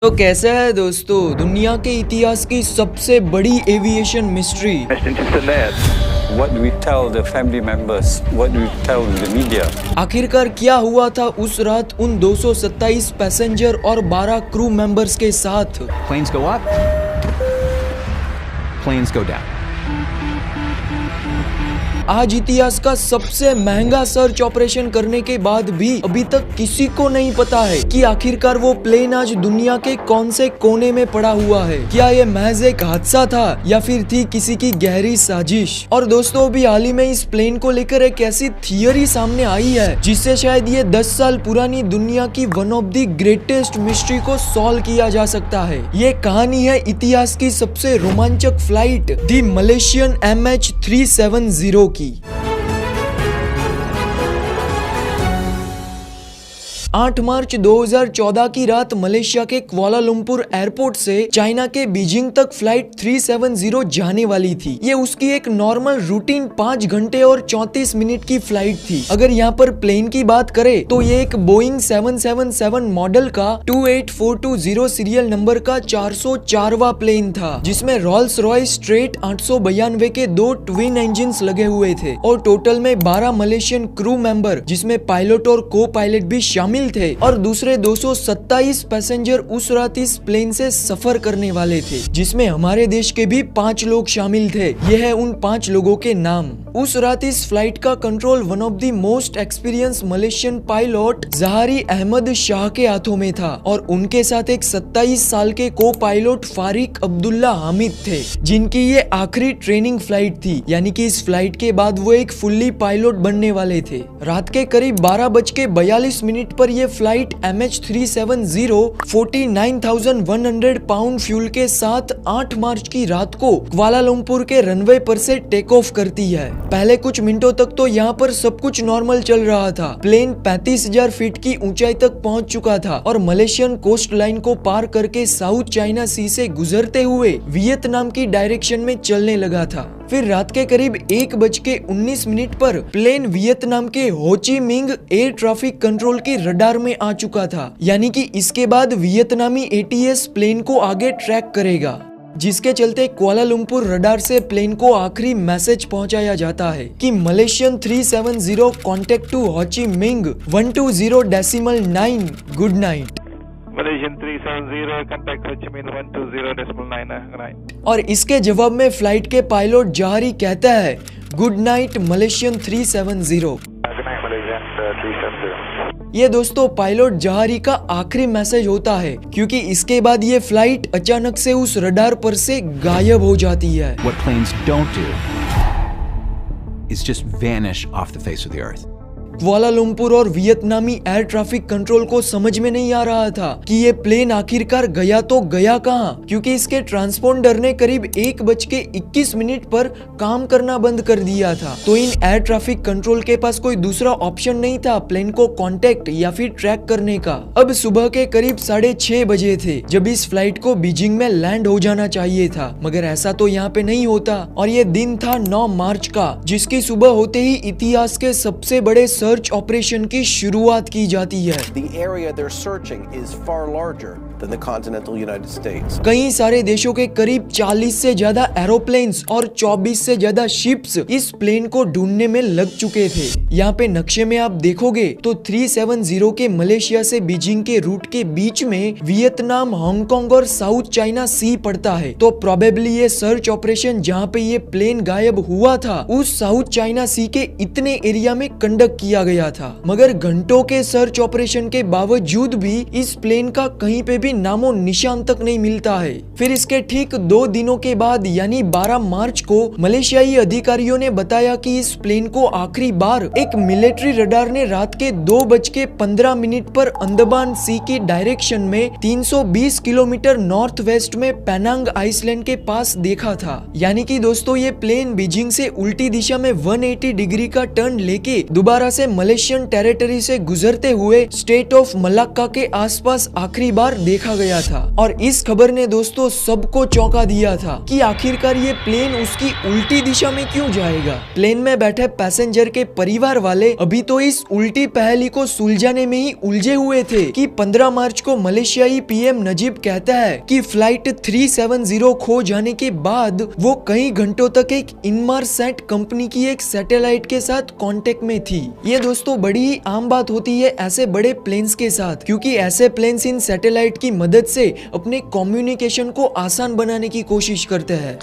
तो कैसा है दोस्तों, दुनिया के इतिहास की सबसे बड़ी aviation mystery. What do we tell the family members? What do we tell the media? आखिरकार क्या हुआ था उस रात उन 227 पैसेंजर और 12 क्रू मेंबर्स के साथ। Planes go up, planes go down. आज इतिहास का सबसे महंगा सर्च ऑपरेशन करने के बाद भी अभी तक किसी को नहीं पता है कि आखिरकार वो प्लेन आज दुनिया के कौन से कोने में पड़ा हुआ है। क्या ये महज एक हादसा था या फिर थी किसी की गहरी साजिश। और दोस्तों, अभी हाल ही में इस प्लेन को लेकर एक ऐसी थियरी सामने आई है जिससे शायद ये 10 साल पुरानी दुनिया की one of the greatest mystery को सॉल्व किया जा सकता है। ये कहानी है इतिहास की सबसे रोमांचक फ्लाइट द मलेशियन MH370 की। 8 मार्च 2014 की रात मलेशिया के कुआलालंपुर एयरपोर्ट से चाइना के बीजिंग तक फ्लाइट 370 जाने वाली थी। ये उसकी एक नॉर्मल रूटीन 5 घंटे और 34 मिनट की फ्लाइट थी। अगर यहाँ पर प्लेन की बात करें तो ये एक बोइंग 777 मॉडल का 28420 सीरियल नंबर का 404वां प्लेन था, जिसमें रोल्स रॉयस स्ट्रेट 892 के 2 ट्विन इंजन लगे हुए थे और टोटल में 12 मलेशियन क्रू मेंबर जिसमें पायलट और को पायलट भी शामिल थे और दूसरे 227 पैसेंजर उस रात इस प्लेन से सफर करने वाले थे, जिसमें हमारे देश के भी 5 लोग शामिल थे। यह है उन 5 लोगों के नाम। उस रात इस फ्लाइट का control one of the most experience Malaysian pilot Zaharie Ahmad Shah के हाथों में था और उनके साथ एक 27 साल के को पायलट फारिक अब्दुल्ला हामिद थे, जिनकी ये आखिरी ट्रेनिंग फ्लाइट थी, यानी कि इस फ्लाइट के बाद वो एक फुल्ली पायलट बनने वाले थे। रात के करीब 12:42 पर ये फ्लाइट MH370 49,100 पाउंड फ्यूल के साथ 8 मार्च की रात को कुआलालंपुर के रनवे पर से टेक ऑफ करती है। पहले कुछ मिनटों तक तो यहाँ पर सब कुछ नॉर्मल चल रहा था। प्लेन 35,000 फीट की ऊंचाई तक पहुंच चुका था और मलेशियन कोस्ट लाइन को पार करके साउथ चाइना सी से गुजरते हुए वियतनाम की डायरेक्शन में चलने लगा था। फिर रात के करीब 1:19 पर प्लेन वियतनाम के हो ची मिंह एयर ट्रैफिक कंट्रोल की रडार में आ चुका था, यानी कि इसके बाद वियतनामी ATS प्लेन को आगे ट्रैक करेगा, जिसके चलते कुआलालंपुर रडार से प्लेन को आखिरी मैसेज पहुंचाया जाता है कि मलेशियन 370 कॉन्टेक्ट टू हो ची मिंह 120.9 good night. Malaysian 370 contact Ho Chi Minh 120.9. और इसके जवाब में फ्लाइट के पायलट जहारी कहता है गुड नाइट मलेशियन 370। ये दोस्तों पायलट जहारी का आखिरी मैसेज होता है, क्योंकि इसके बाद ये फ्लाइट अचानक से उस रडार पर से गायब हो जाती है। What planes don't do is just vanish off the face of the earth. Kuala Lumpur और वियतनामी एयर ट्रैफिक कंट्रोल को समझ में नहीं आ रहा था कि ये प्लेन आखिरकार गया तो गया कहां, क्योंकि इसके ट्रांसपोंडर ने करीब 1:21 पर काम करना बंद कर दिया था। तो इन एयर ट्रैफिक कंट्रोल के पास कोई दूसरा ऑप्शन नहीं था प्लेन को कांटेक्ट या फिर ट्रैक करने का। अब सुबह के करीब 6:30 बजे थे जब इस फ्लाइट को बीजिंग में लैंड हो जाना चाहिए था, मगर ऐसा तो यहाँ पे नहीं होता। और ये दिन था 9 मार्च का, जिसकी सुबह होते ही इतिहास के सबसे बड़े सर्च ऑपरेशन की शुरुआत की जाती है। The area they're searching is far larger than the continental United States. कई सारे देशों के करीब 40 से ज्यादा एरोप्लेन्स और 24 से ज्यादा शिप्स इस प्लेन को ढूंढने में लग चुके थे। यहाँ पे नक्शे में आप देखोगे तो 370 के मलेशिया से बीजिंग के रूट के बीच में वियतनाम, हांगकांग और साउथ चाइना सी पड़ता है। तो प्रोबेबली ये सर्च ऑपरेशन जहाँ पे ये प्लेन गायब हुआ था उस साउथ चाइना सी के इतने एरिया में कंडक्ट किया गया था। मगर घंटों के सर्च ऑपरेशन के बावजूद भी इस प्लेन का कहीं पे भी नामो निशान तक नहीं मिलता है। फिर इसके ठीक 2 दिनों के बाद यानी 12 मार्च को मलेशियाई अधिकारियों ने बताया कि इस प्लेन को आखिरी बार एक मिलिट्री रडार ने रात के 2:15 पर अंडमान सी की डायरेक्शन में 320 किलोमीटर नॉर्थ वेस्ट में पेनांग आइसलैंड के पास देखा था। यानी कि दोस्तों ये प्लेन बीजिंग से उल्टी दिशा में 180 डिग्री का टर्न लेके दोबारा से मलेशियन टेरिटरी से गुजरते हुए स्टेट ऑफ मलाक्का के आसपास आखिरी बार देखा गया था। और इस खबर ने दोस्तों सबको चौंका दिया था कि आखिरकार ये प्लेन उसकी उल्टी दिशा में क्यों जाएगा। प्लेन में बैठे पैसेंजर के परिवार वाले अभी तो इस उल्टी पहेली को सुलझाने में ही उलझे हुए थे कि 15 मार्च को मलेशियाई पीएम नजीब कहता है कि फ्लाइट 370 खो जाने के बाद वो कई घंटों तक एक इनमारसैट कंपनी की एक सैटेलाइट के साथ कांटेक्ट में थी। ये दोस्तों बड़ी ही आम बात होती है ऐसे बड़े प्लेन्स के साथ, क्योंकि ऐसे प्लेन्स इन सैटेलाइट की मदद से अपने कम्युनिकेशन को आसान बनाने की कोशिश करते हैं।